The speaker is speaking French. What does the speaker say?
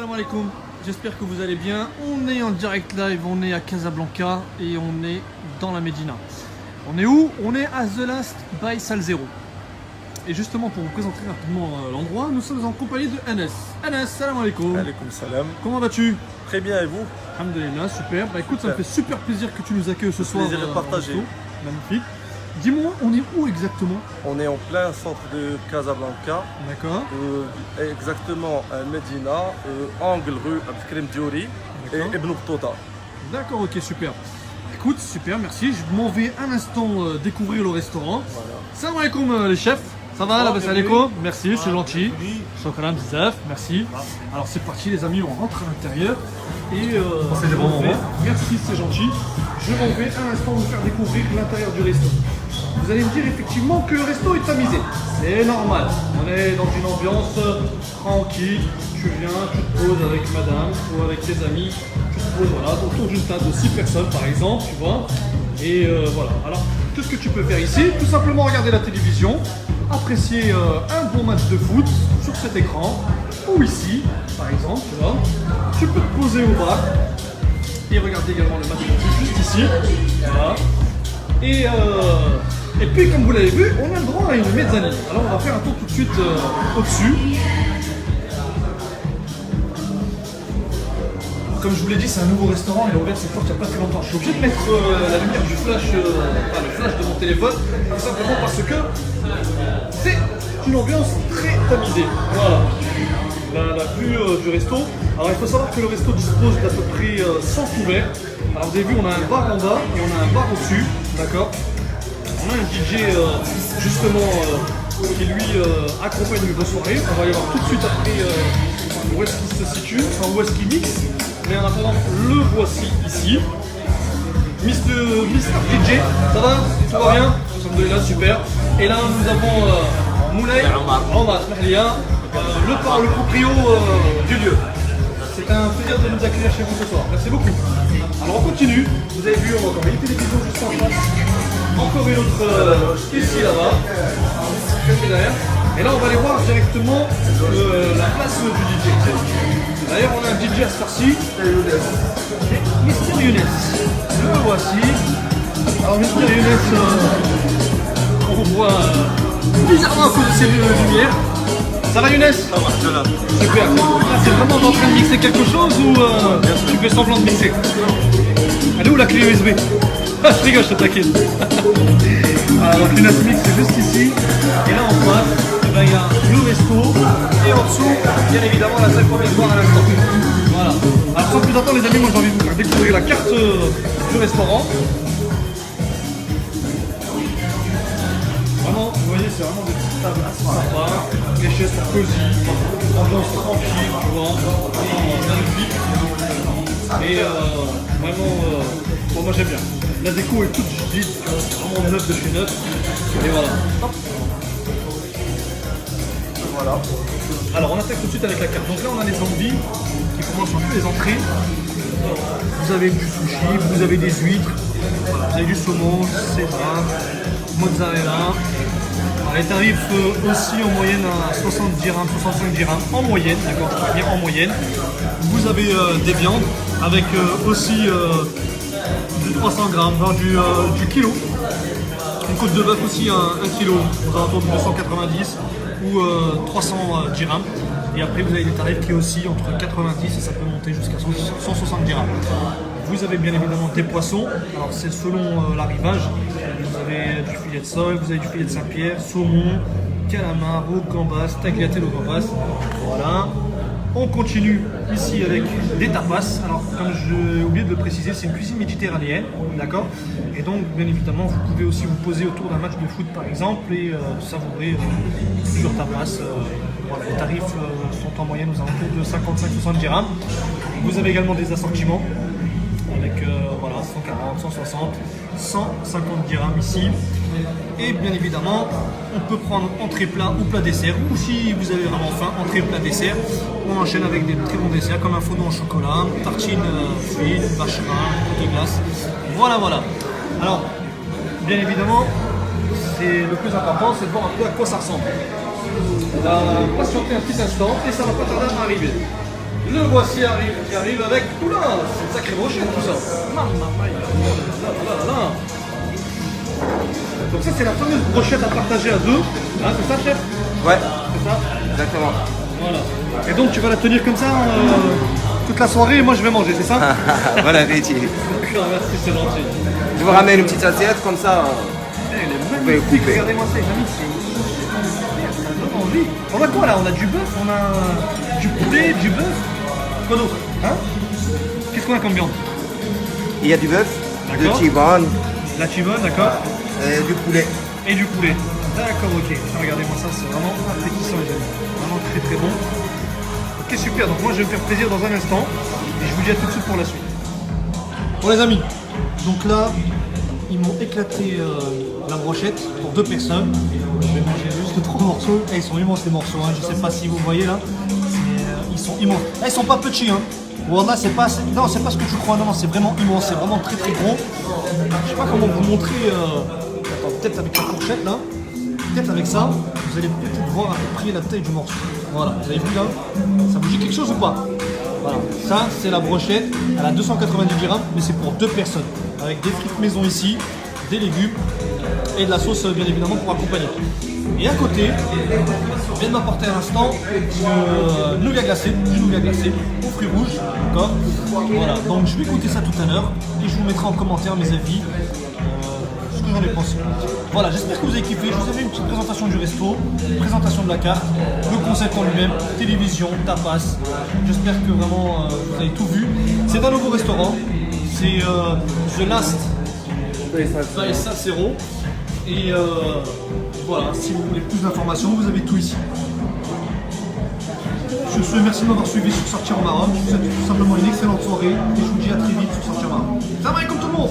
Salam alaikum, j'espère que vous allez bien. On est en direct live, on est à Casablanca et on est dans la Médina. On est où? On est à The Last by Salle Zero. Et justement pour vous présenter rapidement l'endroit, nous sommes en compagnie de Anas. Anas, salam alaikum. Alaikum salam. Comment vas-tu? Très bien et vous? Alhamdulillah, super. Bah écoute, ça me fait super plaisir que tu nous accueilles ce soir. Plaisir de partager. Magnifique. Dis-moi, on est où exactement? On est en plein centre de Casablanca, D'accord. exactement à Médina, angle rue Abdelkrim Diouri et D'accord. Ibn Battuta. D'accord, ok, super. Écoute, super, merci. Je m'en vais un instant découvrir le restaurant. Voilà. Salam alaikum les chefs. Ça va, la basse alaikum? Merci, c'est gentil. Shukran bzaf, merci. Alors c'est parti les amis, on rentre à l'intérieur. Et C'est des bons moments. merci, c'est gentil. Je m'en vais un instant vous faire découvrir l'intérieur du resto. Vous allez me dire effectivement que le resto est tamisé. C'est normal. On est dans une ambiance tranquille. Tu viens, tu te poses avec madame ou avec tes amis. Tu te poses voilà, autour d'une table de 6 personnes par exemple, tu vois. Et voilà. Alors, tout ce que tu peux faire ici, tout simplement regarder la télévision, apprécier un bon match de foot sur cet écran, ou ici, par exemple, tu vois. Tu peux te poser au bar et regarder également le match de foot juste ici. Voilà. Et puis, comme vous l'avez vu, on a le droit à une mezzanine. Alors, on va faire un tour tout de suite au-dessus. Comme je vous l'ai dit, c'est un nouveau restaurant, il a ouvert ses portes il n'y a pas très longtemps. Je suis obligé de mettre la lumière du flash, le flash de mon téléphone, tout simplement parce que c'est une ambiance très tamisée. Voilà, la vue du resto. Alors il faut savoir que le resto dispose d'à peu près 100 couverts. Alors vous avez vu, on a un bar en bas et on a un bar au-dessus, d'accord. On a un DJ justement qui lui accompagne nos soirées. On va y voir tout de suite après où est-ce qu'il se situe, enfin où est-ce qu'il mixe. Mais en attendant, le voici ici. Mister DJ, ça va? Tout va bien? Alhamdulillah, super. Et là, nous avons Moulay, Omar, le proprio du lieu. C'est un plaisir de nous accueillir chez vous ce soir. Merci beaucoup. Alors, on continue. Vous avez vu, on a encore une télévision juste en face. Encore une autre ici, là-bas. Derrière. Et là, on va aller voir directement la place du DJ. D'ailleurs, on a un DJ à ce ci Mister Younes. Le voici. Alors, Mister Younes, on voit bizarrement à cause de ces lumières. Ça va, Younes? Ça va, je là. Super. Là, c'est vraiment en train de mixer quelque chose ou tu fais semblant de mixer? Elle est où la clé USB? Ah, je rigole, je te taquine. Alors, Younes mix, c'est juste ici. Et là, en face, il y a le resto et en dessous, bien évidemment, la salle provisoire à l'instant. Voilà. Alors sans plus attendre les amis, moi j'ai envie de vous faire découvrir la carte du restaurant. Vraiment, vous voyez, c'est vraiment des petites tables assez sympas. Les chaises sont cosy, ambiance tranquille, tu vois, vraiment magnifique. Et vraiment, bon, moi j'aime bien. La déco est toute vide, c'est vraiment neuf de chez neuf. Et voilà. Hop. Voilà. Alors on attaque tout de suite avec la carte. Donc là on a les endives qui commencent un peu les entrées. Vous avez du sushi, vous avez des huîtres, vous avez du saumon, cédra, mozzarella. Alors, les tarifs aussi en moyenne à 60 dirhams, 65 dirhams en moyenne, d'accord, je peux dire en moyenne. Vous avez des viandes avec aussi du 300 grammes, enfin, du kilo. Une côte de bœuf aussi 1 kilo, aux alentours de 290 ou 300 dirhams. Et après vous avez des tarifs qui oscillent entre 90 et ça peut monter jusqu'à 160 dirhams. Vous avez bien évidemment des poissons, alors c'est selon l'arrivage. Vous avez du filet de sole, vous avez du filet de Saint-Pierre, saumon, calamar, gambas, tagliatelle au gambas. Voilà. On continue ici avec des tapas. Alors, comme j'ai oublié de le préciser, c'est une cuisine méditerranéenne, d'accord? Et donc, bien évidemment, vous pouvez aussi vous poser autour d'un match de foot, par exemple, et savourer plusieurs tapas. Voilà, les tarifs sont en moyenne aux alentours de 55-60 dirhams. Vous avez également des assortiments avec voilà, 140, 160, 150 dirhams ici. Et bien évidemment, on peut prendre entrée plat ou plat dessert, ou si vous avez vraiment faim, entrée plat dessert. On enchaîne avec des très bons desserts comme un fondant au chocolat, tartine fruits, vacherin, de glace. Voilà, voilà. Alors, bien évidemment, c'est le plus important, c'est de voir un peu à quoi ça ressemble. On va patienter un petit instant et ça va pas tarder à arriver. Le voici qui arrive avec. Oula, c'est une sacrée brochette tout ça. Mamma mia. Là, là, là. Donc ça c'est la fameuse brochette à partager à deux. Hein, c'est ça chef? Ouais, C'est ça? exactement. Voilà. Et donc tu vas la tenir comme ça toute la soirée et moi je vais manger, c'est ça? Voilà, Riti. D'accord, merci, c'est gentil. Je vous ramène une petite assiette comme ça. Elle est pouvez magnifique, couper. regardez-moi ça les amis, c'est... Ça donne envie. On a quoi là? On a du bœuf, on a du poulet, du bœuf. Quoi d'autre? Hein? Qu'est-ce qu'on a comme viande? Il y a du bœuf, du D'accord. tibane, La chivonne, d'accord? du poulet. Et du poulet. D'accord, ok. Ça, regardez-moi ça, c'est vraiment appétissant les amis. Vraiment très très bon. Ok, super. Donc moi je vais me faire plaisir dans un instant. Et je vous dis à tout de suite pour la suite. Bon les amis, donc là, ils m'ont éclaté la brochette pour 2 personnes. Je vais manger juste 3 morceaux. Et ils sont immenses les morceaux, hein. Je sais pas si vous voyez là. Ils sont immenses. Ils sont pas petits, hein. Voilà, c'est pas, non, c'est pas ce que tu crois, non, c'est vraiment immense, c'est vraiment très très gros. Je sais pas comment vous montrer, attends, peut-être avec la fourchette là, peut-être avec ça, vous allez peut-être voir à peu près la taille du morceau. Voilà, vous avez vu là, ça vous dit quelque chose ou pas? Voilà, ça c'est la brochette, elle a 290 grammes, mais c'est pour 2 personnes, avec des frites maison ici, des légumes et de la sauce bien évidemment pour accompagner. Et à côté, je viens de m'apporter à l'instant du nougat glacé aux fruits rouges, d'accord. Voilà, donc je vais goûter ça tout à l'heure et je vous mettrai en commentaire mes avis, ce que j'en ai pensé. Voilà, j'espère que vous avez kiffé. Je vous ai fait une petite présentation du resto, une présentation de la carte, le concept en lui-même, télévision, tapas. J'espère que vraiment vous avez tout vu. C'est un nouveau restaurant, c'est The Last by Salsero. Et voilà, si vous voulez plus d'informations, vous avez tout ici. Je vous souhaite merci de m'avoir suivi sur Sortir au Maroc. Je vous souhaite tout simplement une excellente soirée et je vous dis à très vite sur Sortir au Maroc. Salam alaikum tout le monde.